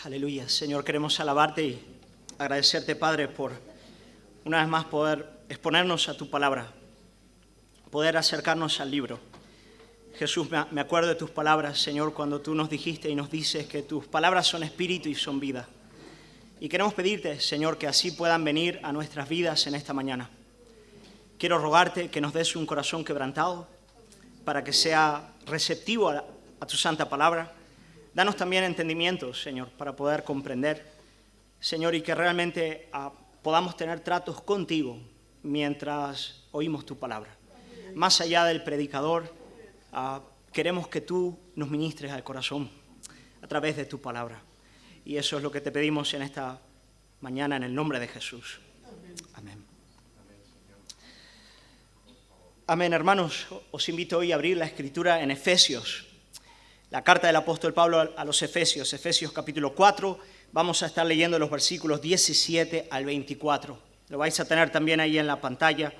Aleluya. Señor, queremos alabarte y agradecerte, Padre, por una vez más poder exponernos a tu palabra, poder acercarnos al libro. Jesús, me acuerdo de tus palabras, Señor, cuando tú nos dijiste y nos dices que tus palabras son espíritu y son vida. Y queremos pedirte, Señor, que así puedan venir a nuestras vidas en esta mañana. Quiero rogarte que nos des un corazón quebrantado para que sea receptivo a tu santa palabra. Danos también entendimiento, Señor, para poder comprender, Señor, y que realmente podamos tener tratos contigo mientras oímos tu palabra. Más allá del predicador, queremos que tú nos ministres al corazón a través de tu palabra. Y eso es lo que te pedimos en esta mañana en el nombre de Jesús. Amén. Amén, hermanos. Os invito hoy a abrir la Escritura en Efesios. La carta del apóstol Pablo a los Efesios, Efesios capítulo 4, vamos a estar leyendo los versículos 17 al 24. Lo vais a tener también ahí en la pantalla.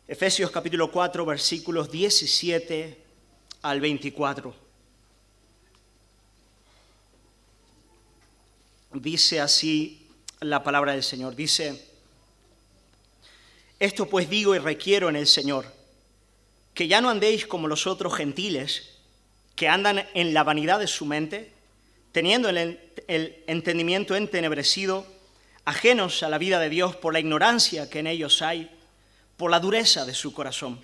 Efesios capítulo 4, versículos 17 al 24. Dice así la palabra del Señor. Dice: esto pues digo y requiero en el Señor, que ya no andéis como los otros gentiles, que andan en la vanidad de su mente, teniendo el entendimiento entenebrecido, ajenos a la vida de Dios por la ignorancia que en ellos hay, por la dureza de su corazón,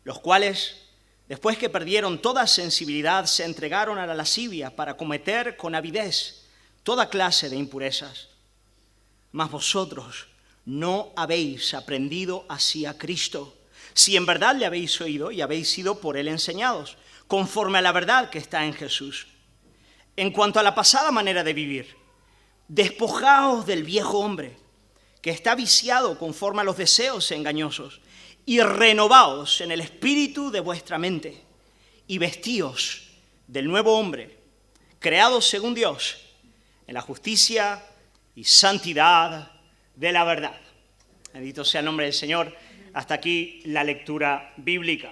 los cuales, después que perdieron toda sensibilidad, se entregaron a la lascivia para cometer con avidez toda clase de impurezas. Mas vosotros no habéis aprendido así a Cristo, si en verdad le habéis oído y habéis sido por él enseñados, conforme a la verdad que está en Jesús. En cuanto a la pasada manera de vivir, despojaos del viejo hombre, que está viciado conforme a los deseos engañosos, y renovaos en el espíritu de vuestra mente, y vestíos del nuevo hombre, creado según Dios, en la justicia y santidad de la verdad. Bendito sea el nombre del Señor. Hasta aquí la lectura bíblica.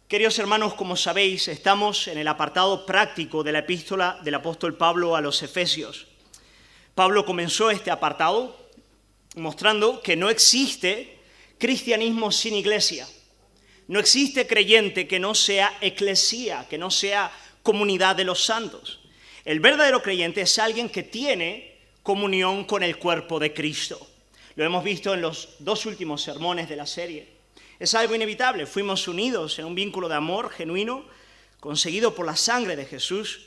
Queridos hermanos, como sabéis, estamos en el apartado práctico de la epístola del apóstol Pablo a los Efesios. Pablo comenzó este apartado mostrando que no existe cristianismo sin iglesia. No existe creyente que no sea eclesía, que no sea comunidad de los santos. El verdadero creyente es alguien que tiene comunión con el cuerpo de Cristo. Lo hemos visto en los dos últimos sermones de la serie. Es algo inevitable. Fuimos unidos en un vínculo de amor genuino, conseguido por la sangre de Jesús,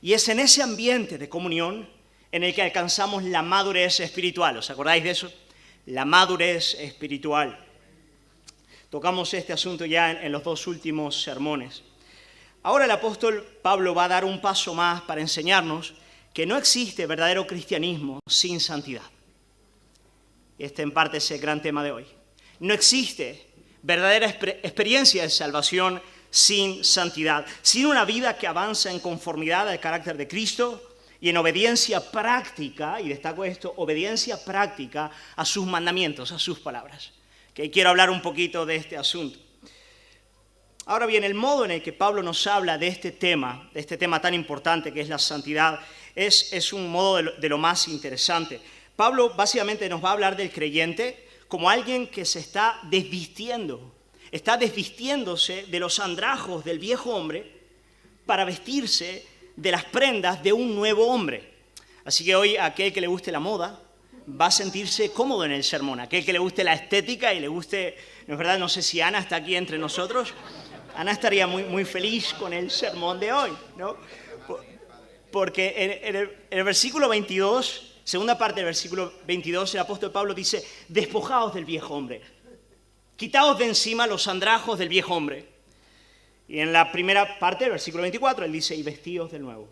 y es en ese ambiente de comunión en el que alcanzamos la madurez espiritual. ¿Os acordáis de eso? La madurez espiritual. Tocamos este asunto ya en los dos últimos sermones. Ahora el apóstol Pablo va a dar un paso más para enseñarnos que no existe verdadero cristianismo sin santidad. Este en parte es el gran tema de hoy. No existe verdadera experiencia de salvación sin santidad, sin una vida que avanza en conformidad al carácter de Cristo y en obediencia práctica, y destaco esto, obediencia práctica a sus mandamientos, a sus palabras. Que quiero hablar un poquito de este asunto. Ahora bien, el modo en el que Pablo nos habla de este tema tan importante que es la santidad, es un modo de lo más interesante. Pablo básicamente nos va a hablar del creyente como alguien que se está desvistiéndose de los andrajos del viejo hombre para vestirse de las prendas de un nuevo hombre. Así que hoy aquel que le guste la moda va a sentirse cómodo en el sermón. Aquel que le guste la estética y le guste, no es verdad, no sé si Ana está aquí entre nosotros. Ana estaría muy feliz con el sermón de hoy, ¿no? Porque en el versículo 22... Segunda parte del versículo 22, el apóstol Pablo dice: despojaos del viejo hombre, quitaos de encima los andrajos del viejo hombre. Y en la primera parte del versículo 24, él dice: y vestíos del nuevo.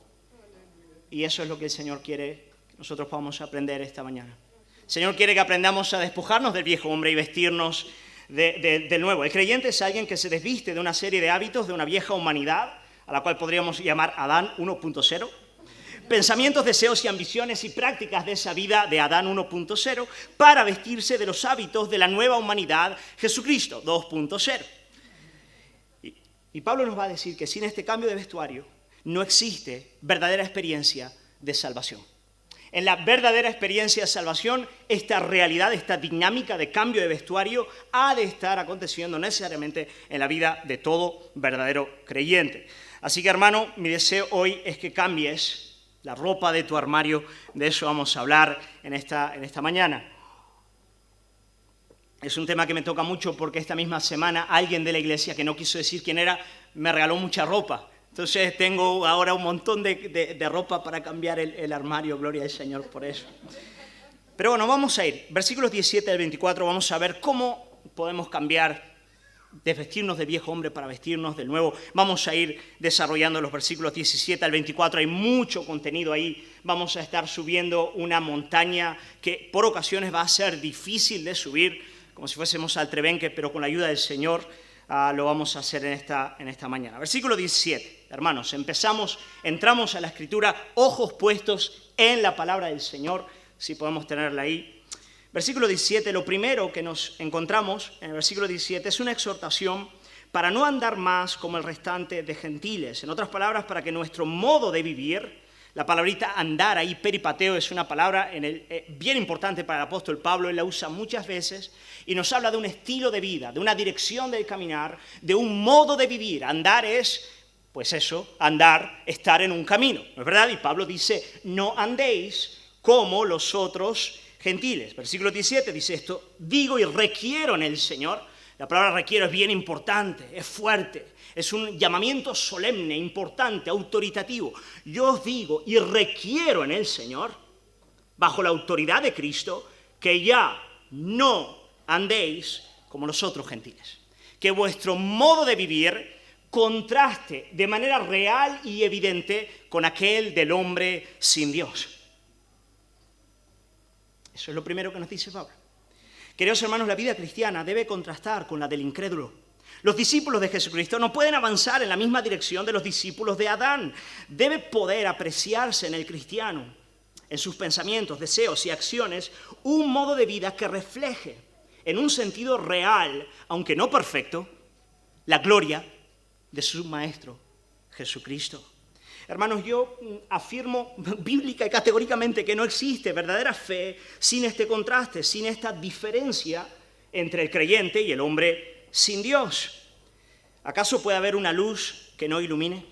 Y eso es lo que el Señor quiere que nosotros podamos aprender esta mañana. El Señor quiere que aprendamos a despojarnos del viejo hombre y vestirnos del nuevo. El creyente es alguien que se desviste de una serie de hábitos de una vieja humanidad, a la cual podríamos llamar Adán 1.0, pensamientos, deseos y ambiciones y prácticas de esa vida de Adán 1.0 para vestirse de los hábitos de la nueva humanidad, Jesucristo 2.0. Y Pablo nos va a decir que sin este cambio de vestuario no existe verdadera experiencia de salvación. En la verdadera experiencia de salvación, esta realidad, esta dinámica de cambio de vestuario ha de estar aconteciendo necesariamente en la vida de todo verdadero creyente. Así que, hermano, mi deseo hoy es que cambies la ropa de tu armario. De eso vamos a hablar en esta mañana. Es un tema que me toca mucho porque esta misma semana alguien de la iglesia, que no quiso decir quién era, me regaló mucha ropa. Entonces tengo ahora un montón de ropa para cambiar el armario, gloria al Señor por eso. Pero bueno, vamos a ir. Versículos 17 al 24, vamos a ver cómo podemos cambiar, desvestirnos de viejo hombre para vestirnos del nuevo. Vamos a ir desarrollando los versículos 17 al 24, hay mucho contenido ahí. Vamos a estar subiendo una montaña que por ocasiones va a ser difícil de subir, como si fuésemos al Trebenque, pero con la ayuda del Señor lo vamos a hacer en esta mañana. Versículo 17, hermanos, entramos a la Escritura, ojos puestos en la palabra del Señor, si podemos tenerla ahí. Versículo 17, lo primero que nos encontramos en el versículo 17 es una exhortación para no andar más como el restante de gentiles. En otras palabras, para que nuestro modo de vivir, la palabrita andar ahí, peripateo, es una palabra bien importante para el apóstol Pablo, él la usa muchas veces y nos habla de un estilo de vida, de una dirección del caminar, de un modo de vivir. Andar es, pues eso, andar, estar en un camino, ¿no es verdad? Y Pablo dice, no andéis como los otros gentiles. Versículo 17 dice esto, digo y requiero en el Señor. La palabra requiero es bien importante, es fuerte, es un llamamiento solemne, importante, autoritativo. Yo os digo y requiero en el Señor, bajo la autoridad de Cristo, que ya no andéis como los otros gentiles. Que vuestro modo de vivir contraste de manera real y evidente con aquel del hombre sin Dios. Eso es lo primero que nos dice Pablo. Queridos hermanos, la vida cristiana debe contrastar con la del incrédulo. Los discípulos de Jesucristo no pueden avanzar en la misma dirección de los discípulos de Adán. Debe poder apreciarse en el cristiano, en sus pensamientos, deseos y acciones, un modo de vida que refleje, en un sentido real, aunque no perfecto, la gloria de su Maestro, Jesucristo. Hermanos, yo afirmo bíblica y categóricamente que no existe verdadera fe sin este contraste, sin esta diferencia entre el creyente y el hombre sin Dios. ¿Acaso puede haber una luz que no ilumine?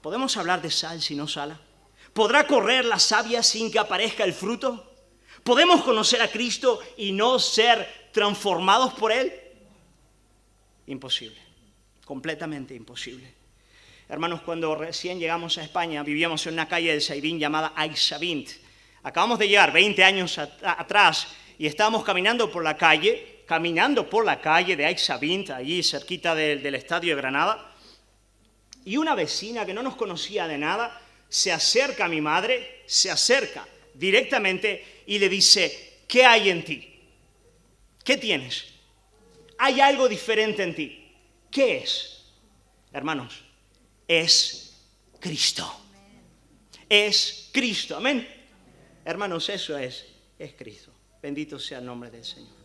¿Podemos hablar de sal si no sala? ¿Podrá correr la savia sin que aparezca el fruto? ¿Podemos conocer a Cristo y no ser transformados por Él? Imposible, completamente imposible. Hermanos, cuando recién llegamos a España, vivíamos en una calle del Saidín llamada Aix-Savint. Acabamos de llegar 20 años atrás y estábamos caminando por la calle de Aix-Savint, allí cerquita del estadio de Granada, y una vecina que no nos conocía de nada se acerca a mi madre, se acerca directamente y le dice, ¿qué hay en ti? ¿Qué tienes? Hay algo diferente en ti. ¿Qué es? Hermanos, es Cristo. Es Cristo. Amén. Hermanos, eso es Cristo. Bendito sea el nombre del Señor.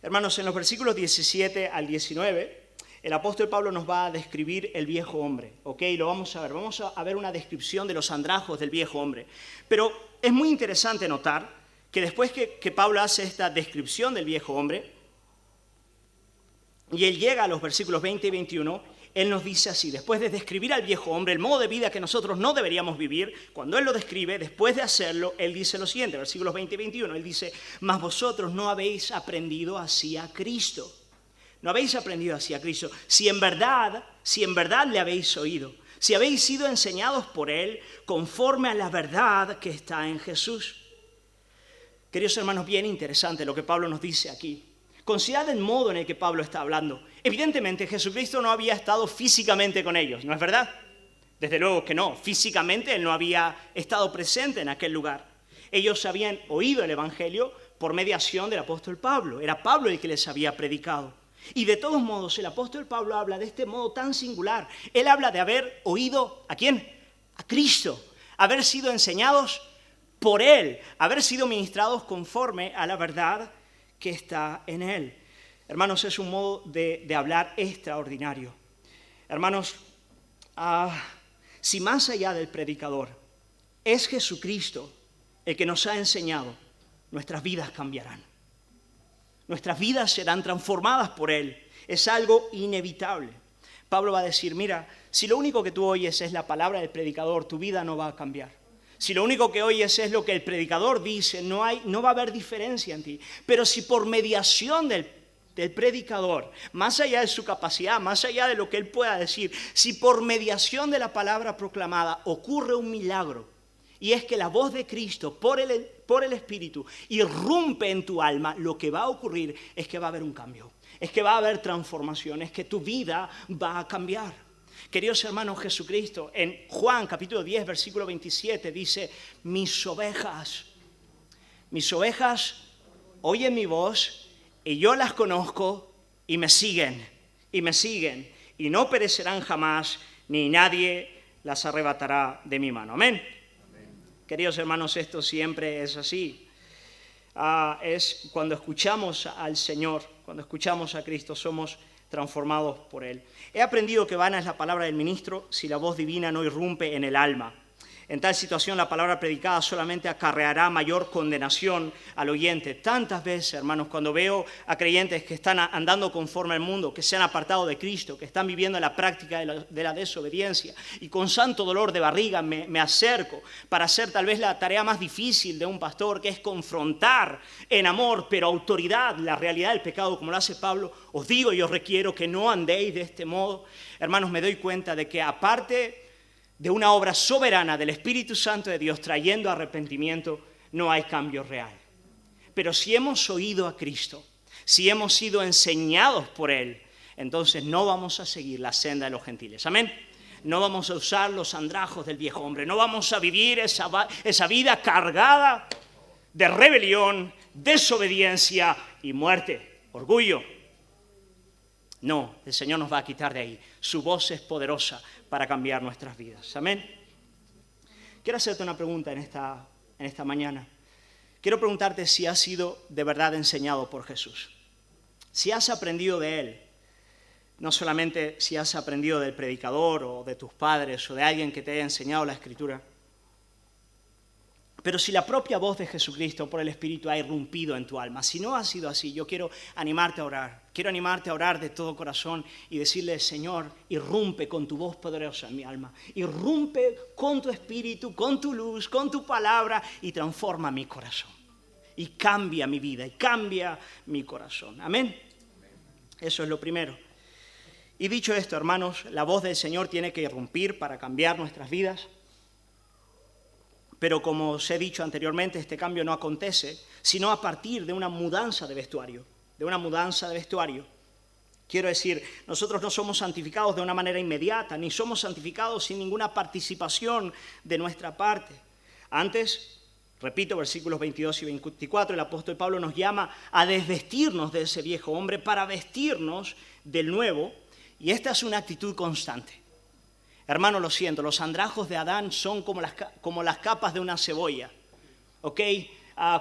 Hermanos, en los versículos 17 al 19, el apóstol Pablo nos va a describir el viejo hombre. ¿Ok? Lo vamos a ver. Vamos a ver una descripción de los andrajos del viejo hombre. Pero es muy interesante notar que después que Pablo hace esta descripción del viejo hombre, y él llega a los versículos 20 y 21, él nos dice así, después de describir al viejo hombre, el modo de vida que nosotros no deberíamos vivir, cuando él lo describe, después de hacerlo, él dice lo siguiente, versículos 20 y 21, él dice, mas vosotros no habéis aprendido así a Cristo. No habéis aprendido así a Cristo. Si en verdad le habéis oído, si habéis sido enseñados por él conforme a la verdad que está en Jesús. Queridos hermanos, bien interesante lo que Pablo nos dice aquí. Considerad el modo en el que Pablo está hablando. Evidentemente, Jesucristo no había estado físicamente con ellos, ¿no es verdad? Desde luego que no. Físicamente Él no había estado presente en aquel lugar. Ellos habían oído el Evangelio por mediación del apóstol Pablo. Era Pablo el que les había predicado. Y de todos modos, el apóstol Pablo habla de este modo tan singular. Él habla de haber oído, ¿a quién? A Cristo. Haber sido enseñados por Él. Haber sido ministrados conforme a la verdad que está en Él. Hermanos, es un modo de hablar extraordinario. Hermanos, si más allá del predicador es Jesucristo el que nos ha enseñado, nuestras vidas cambiarán. Nuestras vidas serán transformadas por Él. Es algo inevitable. Pablo va a decir, mira, si lo único que tú oyes es la palabra del predicador, tu vida no va a cambiar. Si lo único que oyes es lo que el predicador dice, no va a haber diferencia en ti. Pero si por mediación del predicador, más allá de su capacidad, más allá de lo que él pueda decir, si por mediación de la palabra proclamada ocurre un milagro, y es que la voz de Cristo por el Espíritu irrumpe en tu alma, lo que va a ocurrir es que va a haber un cambio, es que va a haber transformación, es que tu vida va a cambiar. Queridos hermanos, Jesucristo en Juan capítulo 10, versículo 27 dice, mis ovejas oyen mi voz y yo las conozco y me siguen, y no perecerán jamás, ni nadie las arrebatará de mi mano. Amén. Queridos hermanos, esto siempre es así. Es cuando escuchamos al Señor, cuando escuchamos a Cristo, somos transformados por Él. He aprendido que vana es la palabra del ministro si la voz divina no irrumpe en el alma. En tal situación la palabra predicada solamente acarreará mayor condenación al oyente. Tantas veces, hermanos, cuando veo a creyentes que están andando conforme al mundo, que se han apartado de Cristo, que están viviendo la práctica de la desobediencia, y con santo dolor de barriga me acerco para hacer tal vez la tarea más difícil de un pastor, que es confrontar en amor, pero autoridad, la realidad del pecado, como lo hace Pablo. Os digo y os requiero que no andéis de este modo. Hermanos, me doy cuenta de que aparte de una obra soberana del Espíritu Santo de Dios trayendo arrepentimiento, no hay cambio real. Pero si hemos oído a Cristo, si hemos sido enseñados por Él, entonces no vamos a seguir la senda de los gentiles. Amén. No vamos a usar los andrajos del viejo hombre, no vamos a vivir esa vida cargada de rebelión, desobediencia y muerte, orgullo. No, el Señor nos va a quitar de ahí. Su voz es poderosa para cambiar nuestras vidas. Amén. Quiero hacerte una pregunta en esta mañana. Quiero preguntarte si has sido de verdad enseñado por Jesús. Si has aprendido de Él. No solamente si has aprendido del predicador o de tus padres o de alguien que te haya enseñado la Escritura. Pero si la propia voz de Jesucristo por el Espíritu ha irrumpido en tu alma, si no ha sido así, yo quiero animarte a orar. Quiero animarte a orar de todo corazón y decirle, Señor, irrumpe con tu voz poderosa en mi alma. Irrumpe con tu Espíritu, con tu luz, con tu palabra y transforma mi corazón. Y cambia mi vida y cambia mi corazón. Amén. Eso es lo primero. Y dicho esto, hermanos, la voz del Señor tiene que irrumpir para cambiar nuestras vidas. Pero como os he dicho anteriormente, este cambio no acontece sino a partir de una mudanza de vestuario. Quiero decir, nosotros no somos santificados de una manera inmediata, ni somos santificados sin ninguna participación de nuestra parte. Antes, repito, versículos 22 y 24, el apóstol Pablo nos llama a desvestirnos de ese viejo hombre para vestirnos del nuevo, y esta es una actitud constante. Hermano, lo siento, los andrajos de Adán son como las capas de una cebolla, ¿ok?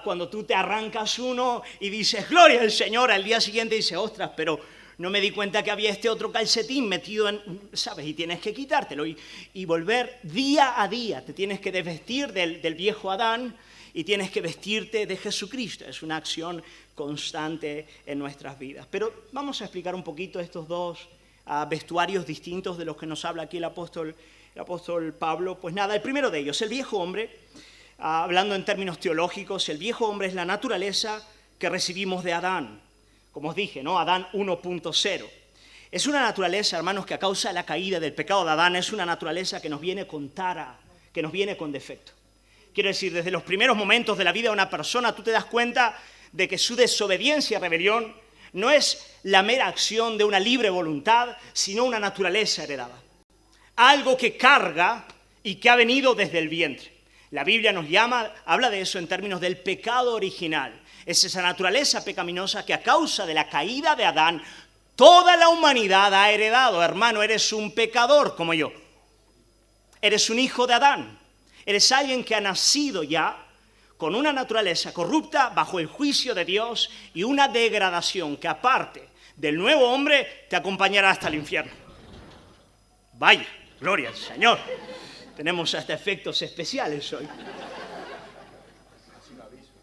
Cuando tú te arrancas uno y dices, gloria al Señor, al día siguiente dices, ostras, pero no me di cuenta que había este otro calcetín metido en, ¿sabes? Y tienes que quitártelo y volver día a día. Te tienes que desvestir del viejo Adán y tienes que vestirte de Jesucristo. Es una acción constante en nuestras vidas. Pero vamos a explicar un poquito estos dos vestuarios distintos de los que nos habla aquí el apóstol Pablo. Pues nada, el primero de ellos, el viejo hombre, hablando en términos teológicos, el viejo hombre es la naturaleza que recibimos de Adán. Como os dije, ¿no? Adán 1.0. Es una naturaleza, hermanos, que a causa de la caída del pecado de Adán es una naturaleza que nos viene con tara, que nos viene con defecto. Quiero decir, desde los primeros momentos de la vida de una persona, tú te das cuenta de que su desobediencia y rebelión no es la mera acción de una libre voluntad, sino una naturaleza heredada. Algo que carga y que ha venido desde el vientre. La Biblia habla de eso en términos del pecado original. Es esa naturaleza pecaminosa que a causa de la caída de Adán, toda la humanidad ha heredado. Hermano, eres un pecador como yo. Eres un hijo de Adán. Eres alguien que ha nacido ya con una naturaleza corrupta bajo el juicio de Dios y una degradación que aparte del nuevo hombre te acompañará hasta el infierno. Vaya, gloria al Señor. Tenemos hasta efectos especiales hoy.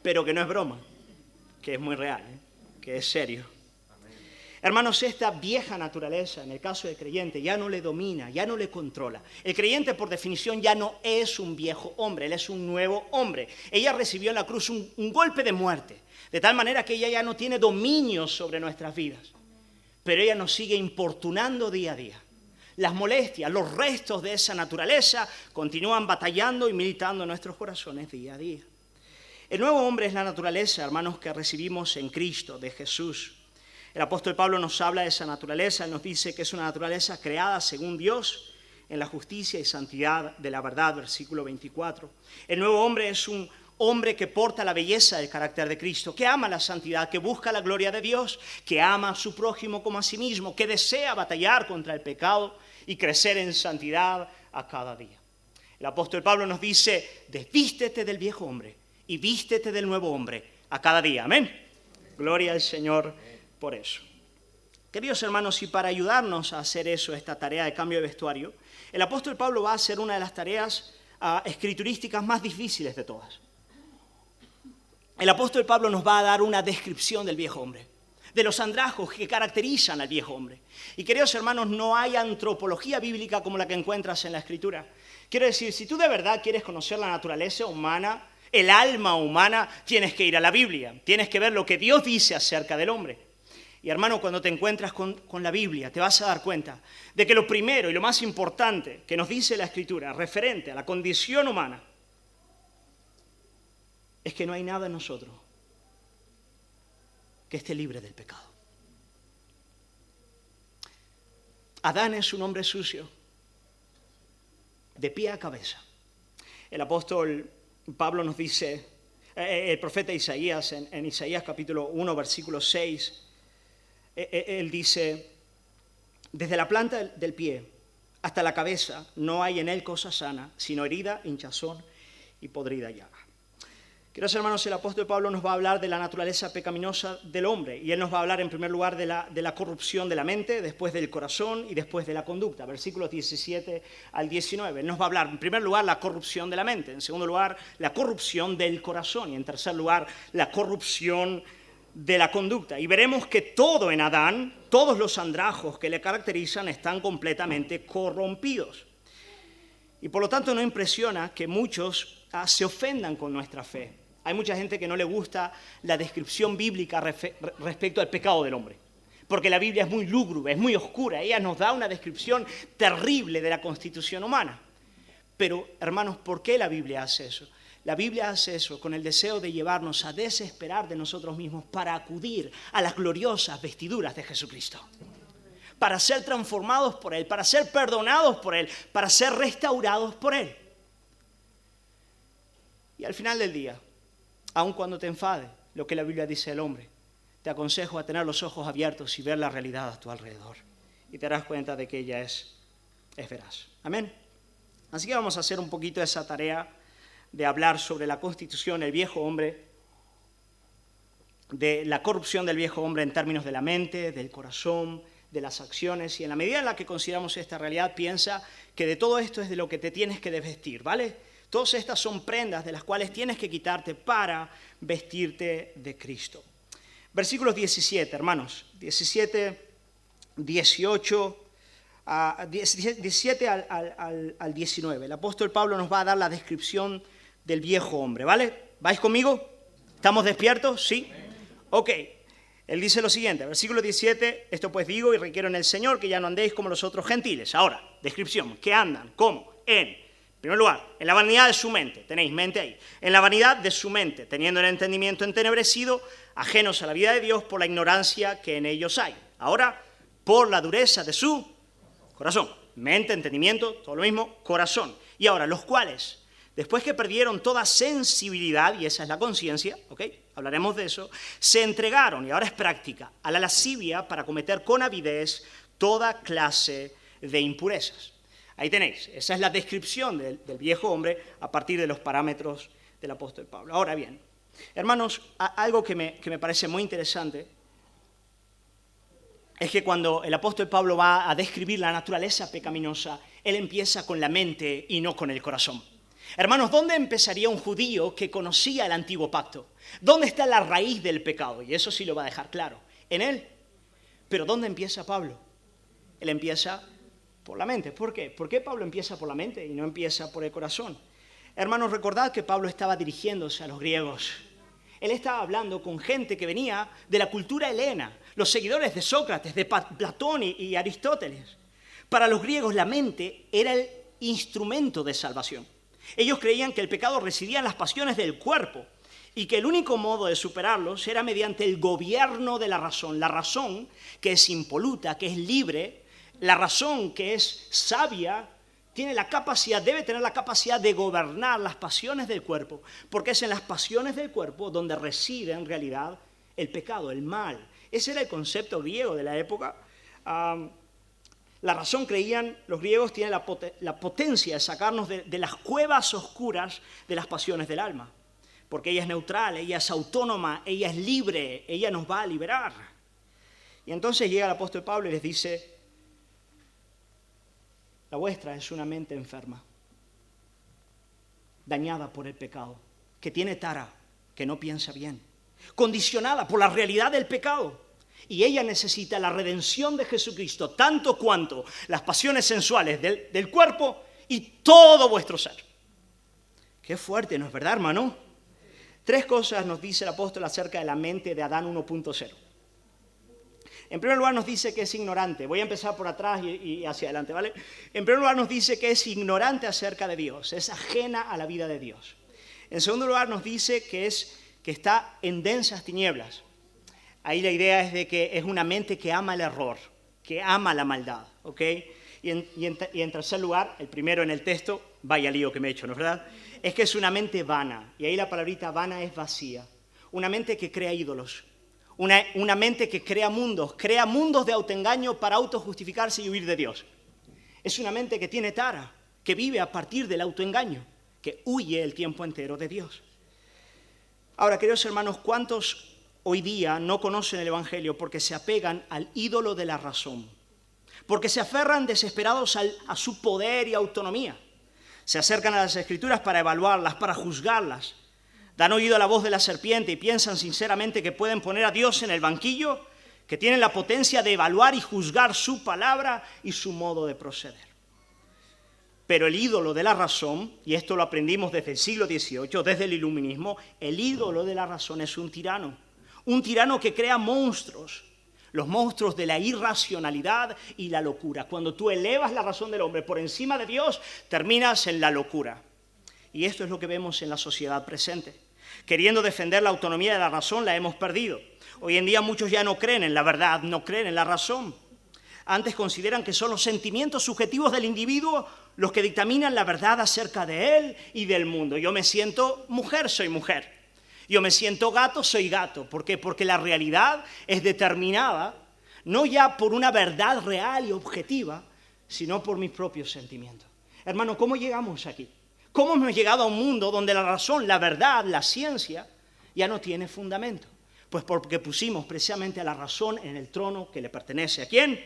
Pero que no es broma, que es muy real, que es serio. Hermanos, esta vieja naturaleza, en el caso del creyente, ya no le domina, ya no le controla. El creyente, por definición, ya no es un viejo hombre, él es un nuevo hombre. Ella recibió en la cruz un golpe de muerte, de tal manera que ella ya no tiene dominio sobre nuestras vidas. Pero ella nos sigue importunando día a día. Las molestias, los restos de esa naturaleza continúan batallando y militando en nuestros corazones día a día. El nuevo hombre es la naturaleza, hermanos, que recibimos en Cristo, de Jesús. El apóstol Pablo nos habla de esa naturaleza, él nos dice que es una naturaleza creada según Dios en la justicia y santidad de la verdad, versículo 24. El nuevo hombre es un hombre que porta la belleza del carácter de Cristo, que ama la santidad, que busca la gloria de Dios, que ama a su prójimo como a sí mismo, que desea batallar contra el pecado y crecer en santidad a cada día. El apóstol Pablo nos dice, desvístete del viejo hombre y vístete del nuevo hombre a cada día. Amén. Gloria al Señor por eso. Queridos hermanos, y para ayudarnos a hacer eso, esta tarea de cambio de vestuario, el apóstol Pablo va a hacer una de las tareas escriturísticas más difíciles de todas. El apóstol Pablo nos va a dar una descripción del viejo hombre, de los andrajos que caracterizan al viejo hombre. Y queridos hermanos, no hay antropología bíblica como la que encuentras en la Escritura. Quiero decir, si tú de verdad quieres conocer la naturaleza humana, el alma humana, tienes que ir a la Biblia, tienes que ver lo que Dios dice acerca del hombre. Y hermano, cuando te encuentras con la Biblia, te vas a dar cuenta de que lo primero y lo más importante que nos dice la Escritura referente a la condición humana es que no hay nada en nosotros que esté libre del pecado. Adán es un hombre sucio, de pie a cabeza. El apóstol Pablo nos dice, el profeta Isaías, en Isaías capítulo 1, versículo 6, él dice, desde la planta del pie hasta la cabeza no hay en él cosa sana, sino herida, hinchazón y podrida llaga. Queridos hermanos, el apóstol Pablo nos va a hablar de la naturaleza pecaminosa del hombre, y él nos va a hablar en primer lugar de la corrupción de la mente, después del corazón y después de la conducta, versículos 17 al 19. Él nos va a hablar en primer lugar la corrupción de la mente, en segundo lugar la corrupción del corazón y en tercer lugar la corrupción de la conducta. Y veremos que todo en Adán, todos los andrajos que le caracterizan están completamente corrompidos. Y por lo tanto no impresiona que muchos se ofendan con nuestra fe. Hay mucha gente que no le gusta la descripción bíblica respecto al pecado del hombre, porque la Biblia es muy lúgubre, es muy oscura. Ella nos da una descripción terrible de la constitución humana. Pero, hermanos, ¿por qué la Biblia hace eso? La Biblia hace eso con el deseo de llevarnos a desesperar de nosotros mismos para acudir a las gloriosas vestiduras de Jesucristo, para ser transformados por Él, para ser perdonados por Él, para ser restaurados por Él. Y al final del día, aun cuando te enfade lo que la Biblia dice del hombre, te aconsejo a tener los ojos abiertos y ver la realidad a tu alrededor. Y te darás cuenta de que ella es veraz. Amén. Así que vamos a hacer un poquito esa tarea de hablar sobre la constitución del viejo hombre, de la corrupción del viejo hombre en términos de la mente, del corazón, de las acciones. Y en la medida en la que consideramos esta realidad, piensa que de todo esto es de lo que te tienes que desvestir, ¿vale? Todas estas son prendas de las cuales tienes que quitarte para vestirte de Cristo. Versículos 17, hermanos, 17 al 19. El apóstol Pablo nos va a dar la descripción del viejo hombre, ¿vale? ¿Vais conmigo? ¿Estamos despiertos? ¿Sí? Ok. Él dice lo siguiente, versículo 17, esto pues digo y requiero en el Señor que ya no andéis como los otros gentiles. Ahora, descripción, ¿qué andan? ¿Cómo? En primer lugar, en la vanidad de su mente, tenéis mente ahí, en la vanidad de su mente, teniendo el entendimiento entenebrecido, ajenos a la vida de Dios por la ignorancia que en ellos hay. Ahora, por la dureza de su corazón, mente, entendimiento, todo lo mismo, corazón. Y ahora, los cuales, después que perdieron toda sensibilidad, y esa es la conciencia, ¿ok? Hablaremos de eso, se entregaron, y ahora es práctica, a la lascivia para cometer con avidez toda clase de impurezas. Ahí tenéis, esa es la descripción del viejo hombre a partir de los parámetros del apóstol Pablo. Ahora bien, hermanos, algo que me parece muy interesante es que cuando el apóstol Pablo va a describir la naturaleza pecaminosa, Él empieza con la mente y no con el corazón. Hermanos, ¿dónde empezaría un judío que conocía el antiguo pacto? ¿Dónde está la raíz del pecado? Y eso sí lo va a dejar claro, en él. Pero ¿dónde empieza Pablo? Él empieza por la mente. ¿Por qué? ¿Por qué Pablo empieza por la mente y no empieza por el corazón? Hermanos, recordad que Pablo estaba dirigiéndose a los griegos. Él estaba hablando con gente que venía de la cultura helena, los seguidores de Sócrates, de Platón y Aristóteles. Para los griegos la mente era el instrumento de salvación. Ellos creían que el pecado residía en las pasiones del cuerpo y que el único modo de superarlos era mediante el gobierno de la razón que es impoluta, que es libre, la razón que es sabia, debe tener la capacidad de gobernar las pasiones del cuerpo, porque es en las pasiones del cuerpo donde reside en realidad el pecado, el mal. Ese era el concepto griego de la época. La razón, creían los griegos, tiene la potencia de sacarnos de las cuevas oscuras de las pasiones del alma, porque ella es neutral, ella es autónoma, ella es libre, ella nos va a liberar. Y entonces llega el apóstol Pablo y les dice: la vuestra es una mente enferma, dañada por el pecado, que tiene tara, que no piensa bien, condicionada por la realidad del pecado. Y ella necesita la redención de Jesucristo, tanto cuanto las pasiones sensuales del cuerpo y todo vuestro ser. Qué fuerte, ¿no es verdad, hermano? 3 cosas nos dice el apóstol acerca de la mente de Adán 1.0. En primer lugar nos dice que es ignorante. Voy a empezar por atrás y hacia adelante, ¿vale? En primer lugar nos dice que es ignorante acerca de Dios, es ajena a la vida de Dios. En segundo lugar nos dice que está en densas tinieblas. Ahí la idea es de que es una mente que ama el error, que ama la maldad, ¿ok? Y en tercer lugar, el primero en el texto, vaya lío que me he hecho, ¿no es verdad? Es que es una mente vana, y ahí la palabrita vana es vacía. Una mente que crea ídolos, una mente que crea mundos de autoengaño para autojustificarse y huir de Dios. Es una mente que tiene tara, que vive a partir del autoengaño, que huye el tiempo entero de Dios. Ahora, queridos hermanos, ¿cuántos hoy día no conocen el Evangelio porque se apegan al ídolo de la razón? Porque se aferran desesperados a su poder y autonomía. Se acercan a las Escrituras para evaluarlas, para juzgarlas. Dan oído a la voz de la serpiente y piensan sinceramente que pueden poner a Dios en el banquillo, que tienen la potencia de evaluar y juzgar su palabra y su modo de proceder. Pero el ídolo de la razón, y esto lo aprendimos desde el siglo XVIII, desde el iluminismo, el ídolo de la razón es un tirano que crea monstruos, los monstruos de la irracionalidad y la locura. Cuando tú elevas la razón del hombre por encima de Dios, terminas en la locura. Y esto es lo que vemos en la sociedad presente. Queriendo defender la autonomía de la razón, la hemos perdido. Hoy en día muchos ya no creen en la verdad, no creen en la razón. Antes consideran que son los sentimientos subjetivos del individuo los que dictaminan la verdad acerca de él y del mundo. Yo me siento mujer, soy mujer. Yo me siento gato, soy gato. ¿Por qué? Porque la realidad es determinada no ya por una verdad real y objetiva, sino por mis propios sentimientos. Hermano, ¿cómo llegamos aquí? ¿Cómo hemos llegado a un mundo donde la razón, la verdad, la ciencia ya no tiene fundamento? Pues porque pusimos precisamente a la razón en el trono que le pertenece. ¿A quién?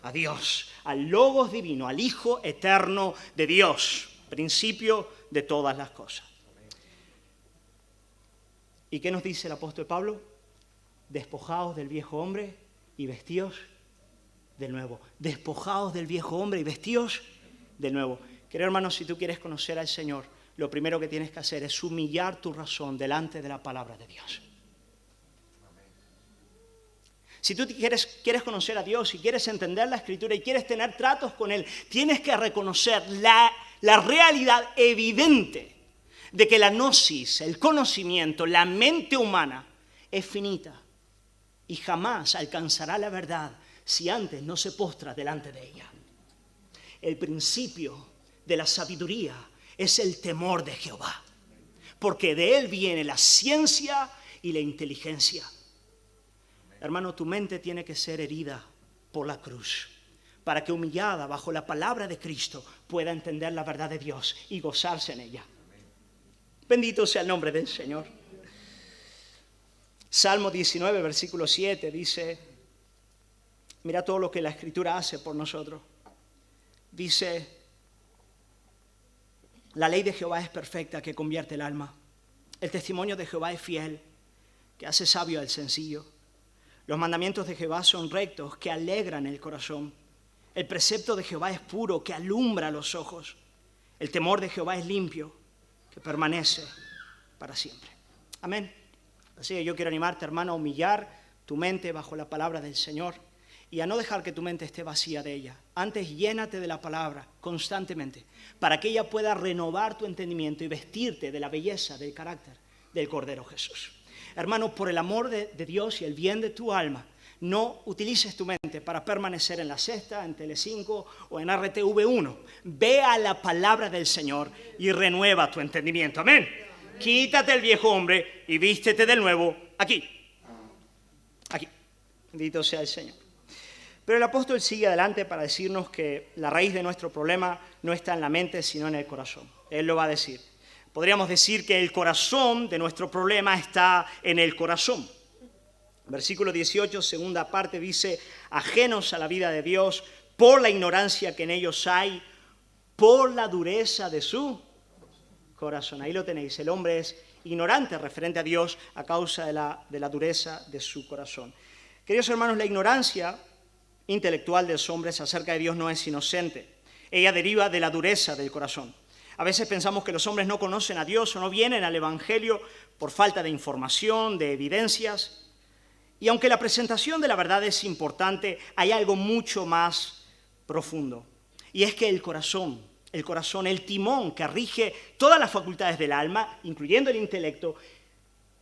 A Dios, al Logos divino, al Hijo eterno de Dios, principio de todas las cosas. ¿Y qué nos dice el apóstol Pablo? Despojaos del viejo hombre y vestíos de nuevo. Despojaos del viejo hombre y vestíos de nuevo. Querido hermano, si tú quieres conocer al Señor, lo primero que tienes que hacer es humillar tu razón delante de la palabra de Dios. Si tú quieres conocer a Dios y quieres entender la Escritura y quieres tener tratos con Él, tienes que reconocer la realidad evidente de que la gnosis, el conocimiento, la mente humana es finita y jamás alcanzará la verdad si antes no se postra delante de ella. El principio de la sabiduría es el temor de Jehová, porque de Él viene la ciencia y la inteligencia. Hermano, tu mente tiene que ser herida por la cruz, para que humillada bajo la palabra de Cristo pueda entender la verdad de Dios y gozarse en ella. Bendito sea el nombre del Señor. Salmo 19, versículo 7 dice, mira todo lo que la Escritura hace por nosotros. Dice, La ley de Jehová es perfecta, que convierte el alma. El testimonio de Jehová es fiel, que hace sabio al sencillo. Los mandamientos de Jehová son rectos, que alegran el corazón. El precepto de Jehová es puro, que alumbra los ojos. El temor de Jehová es limpio, que permanece para siempre. Amén. Así que yo quiero animarte, hermano, a humillar tu mente bajo la palabra del Señor y a no dejar que tu mente esté vacía de ella. Antes, llénate de la palabra constantemente para que ella pueda renovar tu entendimiento y vestirte de la belleza del carácter del Cordero Jesús. Hermano, por el amor de Dios y el bien de tu alma, no utilices tu mente para permanecer en La Sexta, en Telecinco o en RTV1. Ve a la palabra del Señor y renueva tu entendimiento. Amén. Quítate el viejo hombre y vístete del nuevo aquí. Aquí. Bendito sea el Señor. Pero el apóstol sigue adelante para decirnos que la raíz de nuestro problema no está en la mente, sino en el corazón. Él lo va a decir. Podríamos decir que el corazón de nuestro problema está en el corazón. Versículo 18, segunda parte, dice, ajenos a la vida de Dios, por la ignorancia que en ellos hay, por la dureza de su corazón. Ahí lo tenéis, el hombre es ignorante referente a Dios a causa de la dureza de su corazón. Queridos hermanos, la ignorancia intelectual de los hombres acerca de Dios no es inocente. Ella deriva de la dureza del corazón. A veces pensamos que los hombres no conocen a Dios o no vienen al Evangelio por falta de información, de evidencias. Y aunque la presentación de la verdad es importante, hay algo mucho más profundo. Y es que el corazón, el timón que rige todas las facultades del alma, incluyendo el intelecto,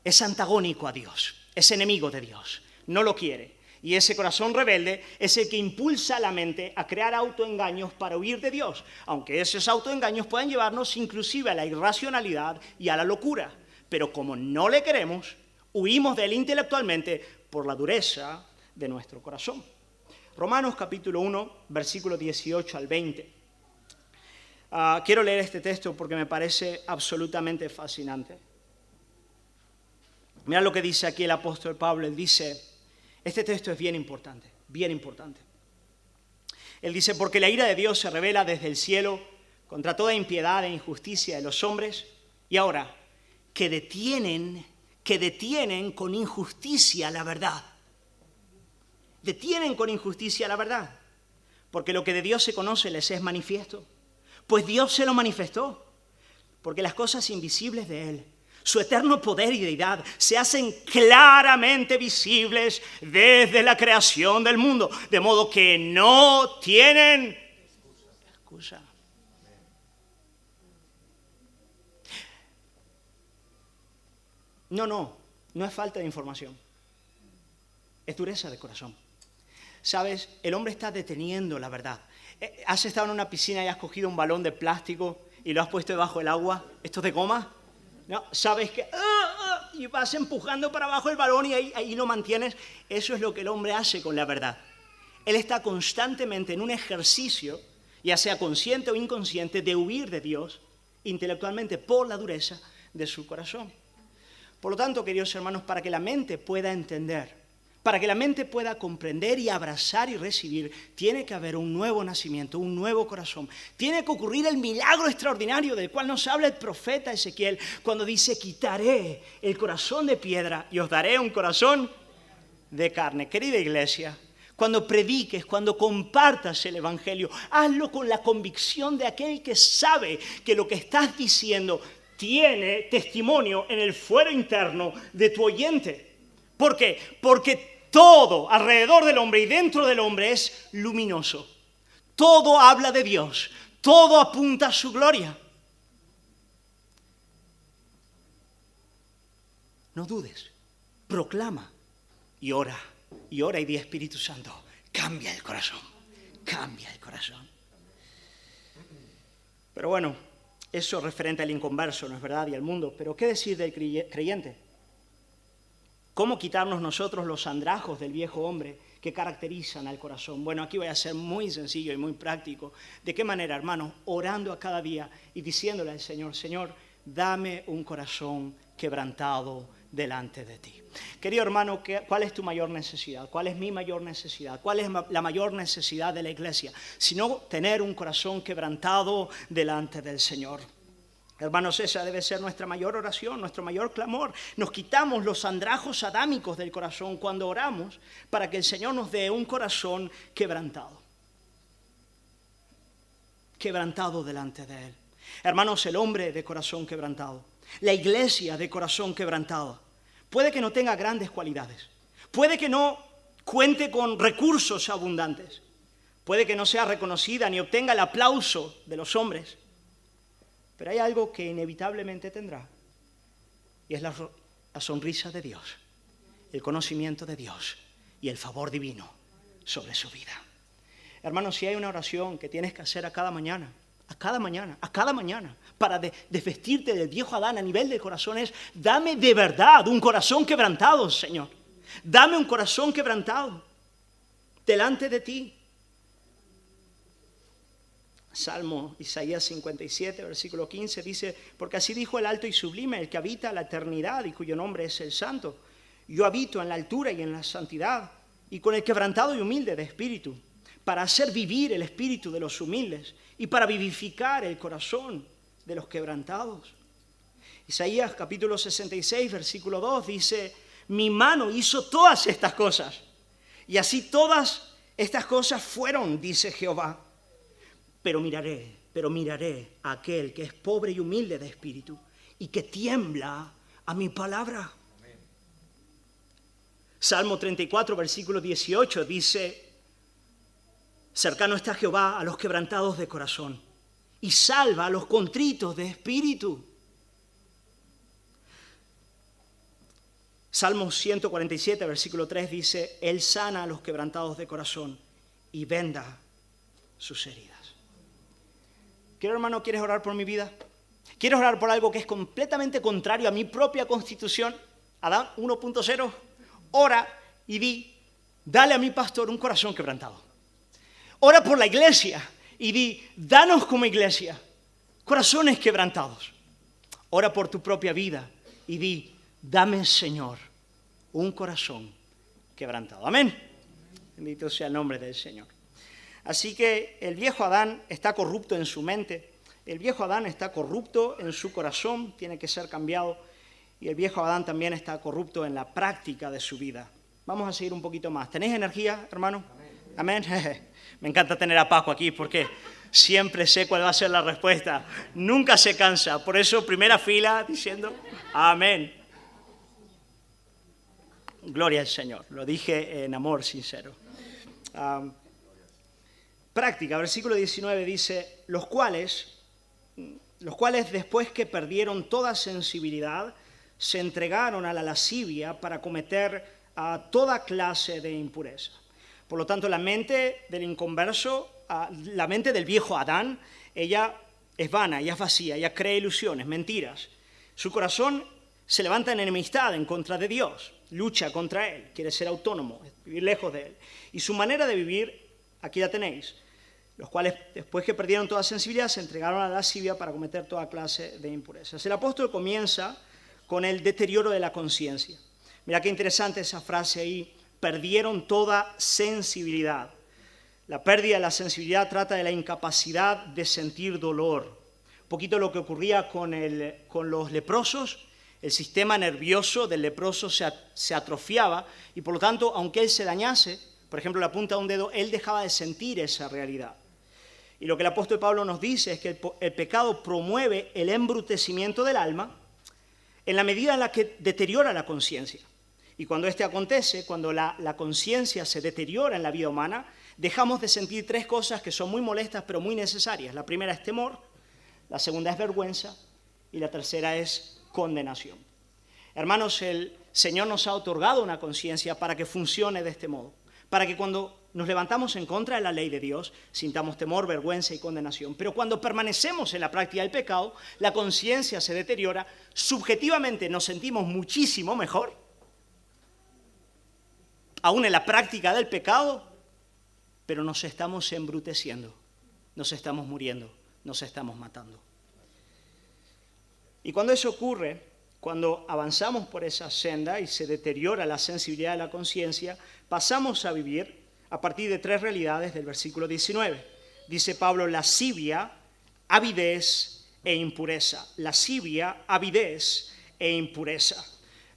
es antagónico a Dios, es enemigo de Dios, no lo quiere. Y ese corazón rebelde es el que impulsa a la mente a crear autoengaños para huir de Dios, aunque esos autoengaños puedan llevarnos inclusive a la irracionalidad y a la locura. Pero como no le queremos, huimos de él intelectualmente por la dureza de nuestro corazón. Romanos capítulo 1, versículo 18 al 20. Quiero leer este texto porque me parece absolutamente fascinante. Mira lo que dice aquí el apóstol Pablo. Él dice, este texto es bien importante, bien importante. Él dice, porque la ira de Dios se revela desde el cielo contra toda impiedad e injusticia de los hombres, y ahora, que detienen con injusticia la verdad. Detienen con injusticia la verdad, porque lo que de Dios se conoce les es manifiesto, pues Dios se lo manifestó, porque las cosas invisibles de Él, su eterno poder y deidad, se hacen claramente visibles desde la creación del mundo, de modo que no tienen excusa. No es falta de información, es dureza de corazón. ¿Sabes? El hombre está deteniendo la verdad. ¿Has estado en una piscina y has cogido un balón de plástico y lo has puesto debajo del agua? ¿Esto de goma? No, sabes que y vas empujando para abajo el balón y ahí lo mantienes. Eso es lo que el hombre hace con la verdad. Él está constantemente en un ejercicio, ya sea consciente o inconsciente, de huir de Dios intelectualmente por la dureza de su corazón. Por lo tanto, queridos hermanos, para que la mente pueda entender, para que la mente pueda comprender y abrazar y recibir, tiene que haber un nuevo nacimiento, un nuevo corazón. Tiene que ocurrir el milagro extraordinario del cual nos habla el profeta Ezequiel cuando dice, quitaré el corazón de piedra y os daré un corazón de carne. Querida iglesia, cuando prediques, cuando compartas el Evangelio, hazlo con la convicción de aquel que sabe que lo que estás diciendo tiene testimonio en el fuero interno de tu oyente. ¿Por qué? Porque todo alrededor del hombre y dentro del hombre es luminoso. Todo habla de Dios. Todo apunta a su gloria. No dudes. Proclama. Y ora. Y ora y di, Espíritu Santo, cambia el corazón. Cambia el corazón. Pero bueno, eso referente al inconverso, ¿no es verdad? Y al mundo. Pero ¿qué decir del creyente? ¿Cómo quitarnos nosotros los andrajos del viejo hombre que caracterizan al corazón? Bueno, aquí voy a ser muy sencillo y muy práctico. ¿De qué manera, hermanos? Orando a cada día y diciéndole al Señor, Señor, dame un corazón quebrantado delante de ti. Querido hermano, ¿cuál es tu mayor necesidad? ¿Cuál es mi mayor necesidad? ¿Cuál es la mayor necesidad de la iglesia? Sino tener un corazón quebrantado delante del Señor. Hermanos, esa debe ser nuestra mayor oración, nuestro mayor clamor. Nos quitamos los andrajos adámicos del corazón cuando oramos para que el Señor nos dé un corazón quebrantado. Quebrantado delante de Él. Hermanos, el hombre de corazón quebrantado, la iglesia de corazón quebrantado, puede que no tenga grandes cualidades, puede que no cuente con recursos abundantes, puede que no sea reconocida ni obtenga el aplauso de los hombres, pero hay algo que inevitablemente tendrá, y es la sonrisa de Dios, el conocimiento de Dios y el favor divino sobre su vida. Hermanos, si hay una oración que tienes que hacer a cada mañana, para desvestirte del viejo Adán a nivel del corazón es: dame de verdad un corazón quebrantado, Señor. Dame un corazón quebrantado delante de ti. Salmo Isaías 57, versículo 15 dice: porque así dijo el alto y sublime, el que habita la eternidad y cuyo nombre es el Santo. Yo habito en la altura y en la santidad, y con el quebrantado y humilde de espíritu, para hacer vivir el espíritu de los humildes y para vivificar el corazón de los quebrantados. Isaías capítulo 66, versículo 2 dice: mi mano hizo todas estas cosas, y así todas estas cosas fueron, dice Jehová. Pero miraré a aquel que es pobre y humilde de espíritu y que tiembla a mi palabra. Amén. Salmo 34, versículo 18 dice: cercano está Jehová a los quebrantados de corazón y salva a los contritos de espíritu. Salmo 147, versículo 3 dice: él sana a los quebrantados de corazón y venda sus heridas. Querido hermano, ¿quieres orar por mi vida? ¿Quieres orar por algo que es completamente contrario a mi propia constitución? Adán 1.0, ora y di: dale a mi pastor un corazón quebrantado. Ora por la iglesia y di: danos como iglesia corazones quebrantados. Ora por tu propia vida y di: dame, Señor, un corazón quebrantado. Amén. Bendito sea el nombre del Señor. Así que el viejo Adán está corrupto en su mente, el viejo Adán está corrupto en su corazón, tiene que ser cambiado, y el viejo Adán también está corrupto en la práctica de su vida. Vamos a seguir un poquito más. ¿Tenéis energía, hermano? Amén. Me encanta tener a Paco aquí porque siempre sé cuál va a ser la respuesta. Nunca se cansa. Por eso, primera fila diciendo amén. Gloria al Señor. Lo dije en amor sincero. Práctica, versículo 19 dice: los cuales después que perdieron toda sensibilidad, se entregaron a la lascivia para cometer toda clase de impureza. Por lo tanto, la mente del inconverso, la mente del viejo Adán, ella es vana, ella es vacía, ella cree ilusiones, mentiras. Su corazón se levanta en enemistad en contra de Dios, lucha contra Él, quiere ser autónomo, vivir lejos de Él. Y su manera de vivir, aquí la tenéis: los cuales después que perdieron toda sensibilidad se entregaron a la lascivia para cometer toda clase de impurezas. El apóstol comienza con el deterioro de la conciencia. Mira qué interesante esa frase ahí: perdieron toda sensibilidad. La pérdida de la sensibilidad trata de la incapacidad de sentir dolor. Un poquito lo que ocurría con los leprosos. El sistema nervioso del leproso se atrofiaba y por lo tanto, aunque él se dañase, por ejemplo, la punta de un dedo, él dejaba de sentir esa realidad. Y lo que el apóstol Pablo nos dice es que el pecado promueve el embrutecimiento del alma en la medida en la que deteriora la conciencia. Y cuando esto acontece, cuando la conciencia se deteriora en la vida humana, dejamos de sentir tres cosas que son muy molestas pero muy necesarias. La primera es temor, la segunda es vergüenza y la tercera es condenación. Hermanos, el Señor nos ha otorgado una conciencia para que funcione de este modo, para que cuando nos levantamos en contra de la ley de Dios, sintamos temor, vergüenza y condenación. Pero cuando permanecemos en la práctica del pecado, la conciencia se deteriora, subjetivamente nos sentimos muchísimo mejor, aún en la práctica del pecado, pero nos estamos embruteciendo, nos estamos muriendo, nos estamos matando. Y cuando eso ocurre, cuando avanzamos por esa senda y se deteriora la sensibilidad de la conciencia, pasamos a vivir a partir de tres realidades del versículo 19. Dice Pablo: lascivia, avidez e impureza. Lascivia, avidez e impureza.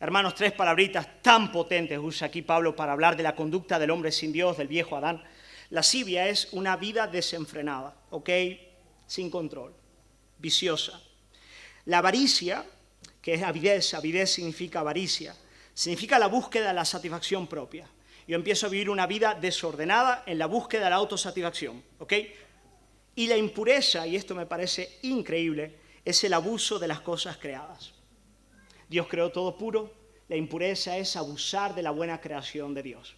Hermanos, 3 palabritas tan potentes usa aquí Pablo para hablar de la conducta del hombre sin Dios, del viejo Adán. Lascivia es una vida desenfrenada, ¿ok? Sin control, viciosa. La avaricia, que es avidez, avidez significa avaricia, significa la búsqueda de la satisfacción propia. Yo empiezo a vivir una vida desordenada en la búsqueda de la autosatisfacción, ¿ok? Y la impureza, y esto me parece increíble, es el abuso de las cosas creadas. Dios creó todo puro, la impureza es abusar de la buena creación de Dios.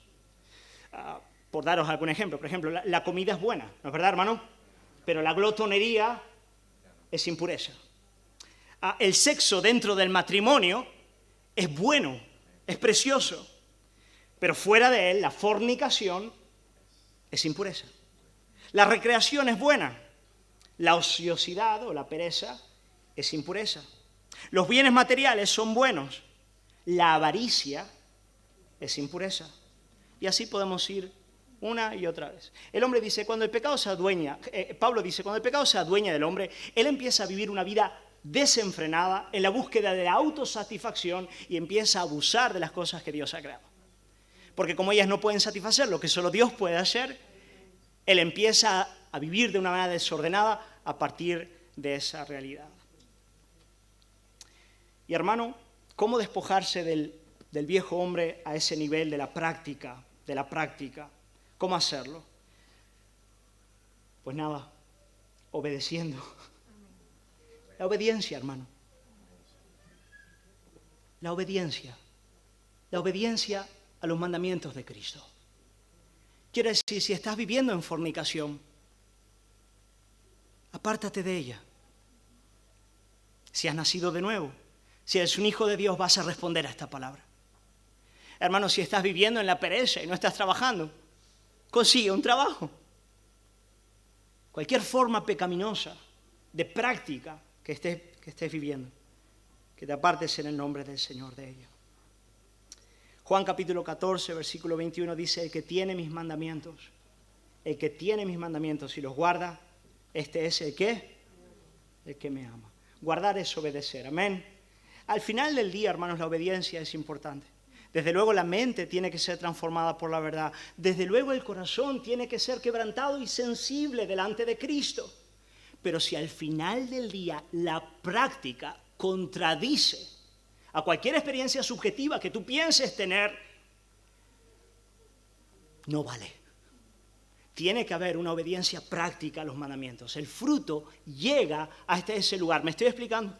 Por daros algún ejemplo, por ejemplo, la comida es buena, ¿no es verdad, hermano? Pero la glotonería es impureza. El sexo dentro del matrimonio es bueno, es precioso, pero fuera de él la fornicación es impureza. La recreación es buena, la ociosidad o la pereza es impureza. Los bienes materiales son buenos, la avaricia es impureza. Y así podemos ir una y otra vez. El hombre dice, cuando el pecado se adueña, Pablo dice, cuando el pecado se adueña del hombre, él empieza a vivir una vida desenfrenada en la búsqueda de la autosatisfacción y empieza a abusar de las cosas que Dios ha creado. Porque como ellas no pueden satisfacer lo que solo Dios puede hacer, él empieza a vivir de una manera desordenada a partir de esa realidad. Y hermano, ¿cómo despojarse del viejo hombre a ese nivel de la práctica? ¿Cómo hacerlo? Pues nada, obedeciendo. La obediencia, hermano. La obediencia. La obediencia a los mandamientos de Cristo. Quiere decir, si estás viviendo en fornicación, apártate de ella. Si has nacido de nuevo, si eres un hijo de Dios, vas a responder a esta palabra. Hermano, si estás viviendo en la pereza y no estás trabajando, consigue un trabajo. Cualquier forma pecaminosa de práctica que estés viviendo, que te apartes en el nombre del Señor de ella. Juan capítulo 14, versículo 21 dice, el que tiene mis mandamientos y los guarda, este es el que me ama. Guardar es obedecer, amén. Al final del día, hermanos, la obediencia es importante. Desde luego la mente tiene que ser transformada por la verdad. Desde luego el corazón tiene que ser quebrantado y sensible delante de Cristo. Pero si al final del día la práctica contradice a cualquier experiencia subjetiva que tú pienses tener, no vale. Tiene que haber una obediencia práctica a los mandamientos. El fruto llega hasta ese lugar. ¿Me estoy explicando?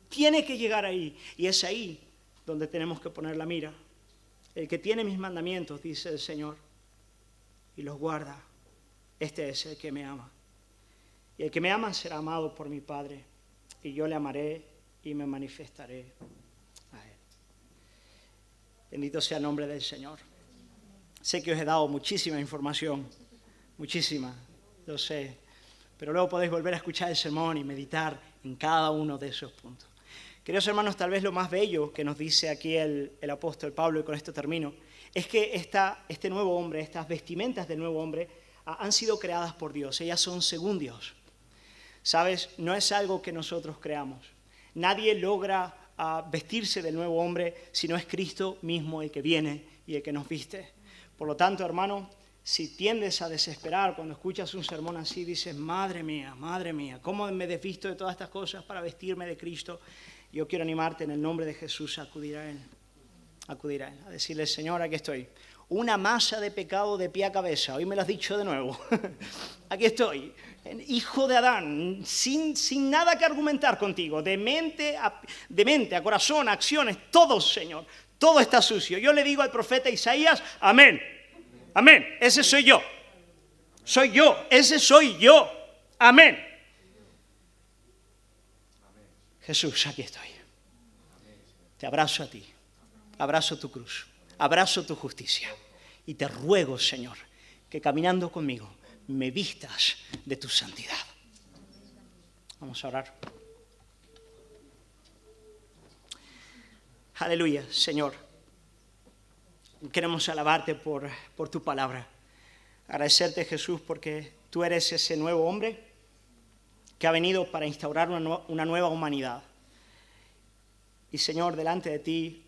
Tiene que llegar ahí. Y es ahí donde tenemos que poner la mira. El que tiene mis mandamientos, dice el Señor, y los guarda, este es el que me ama. Y el que me ama será amado por mi Padre, y yo le amaré y me manifestaré a él. Bendito sea el nombre del Señor. Sé que os he dado muchísima información, muchísima, lo sé, pero luego podéis volver a escuchar el sermón y meditar en cada uno de esos puntos. Queridos hermanos, tal vez lo más bello que nos dice aquí el apóstol Pablo, y con esto termino, es que este nuevo hombre, estas vestimentas del nuevo hombre, han sido creadas por Dios. Ellas son según Dios. ¿Sabes? No es algo que nosotros creamos. Nadie logra vestirse del nuevo hombre si no es Cristo mismo el que viene y el que nos viste. Por lo tanto, hermano, si tiendes a desesperar cuando escuchas un sermón así, dices, madre mía, ¿cómo me desvisto de todas estas cosas para vestirme de Cristo? Yo quiero animarte en el nombre de Jesús a acudir a Él, a decirle, Señor, aquí estoy. Una masa de pecado de pie a cabeza, hoy me lo has dicho de nuevo. Aquí estoy, hijo de Adán, sin nada que argumentar contigo, de mente a corazón, a acciones, todo, Señor, todo está sucio. Yo le digo al profeta Isaías, amén, amén, ese soy yo, ese soy yo, amén. Jesús, aquí estoy. Te abrazo a ti, abrazo tu cruz, abrazo tu justicia. Y te ruego, Señor, que caminando conmigo me vistas de tu santidad. Vamos a orar. Aleluya, Señor. Queremos alabarte por tu palabra. Agradecerte, Jesús, porque tú eres ese nuevo hombre que ha venido para instaurar una nueva humanidad. Y Señor, delante de ti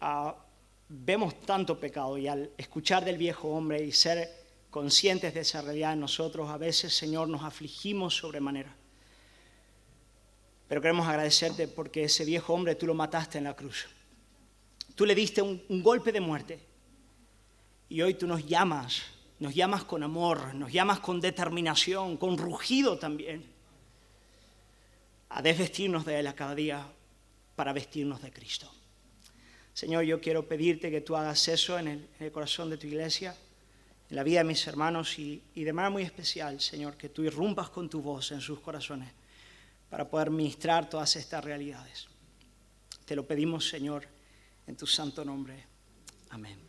vemos tanto pecado, y al escuchar del viejo hombre y ser conscientes de esa realidad en nosotros, a veces, Señor, nos afligimos sobremanera. Pero queremos agradecerte porque ese viejo hombre tú lo mataste en la cruz. Tú le diste un golpe de muerte. Y hoy tú nos llamas con amor, nos llamas con determinación, con rugido también, a desvestirnos de Él a cada día para vestirnos de Cristo. Señor, yo quiero pedirte que tú hagas eso en el corazón de tu iglesia, en la vida de mis hermanos y de manera muy especial, Señor, que tú irrumpas con tu voz en sus corazones para poder ministrar todas estas realidades. Te lo pedimos, Señor, en tu santo nombre. Amén.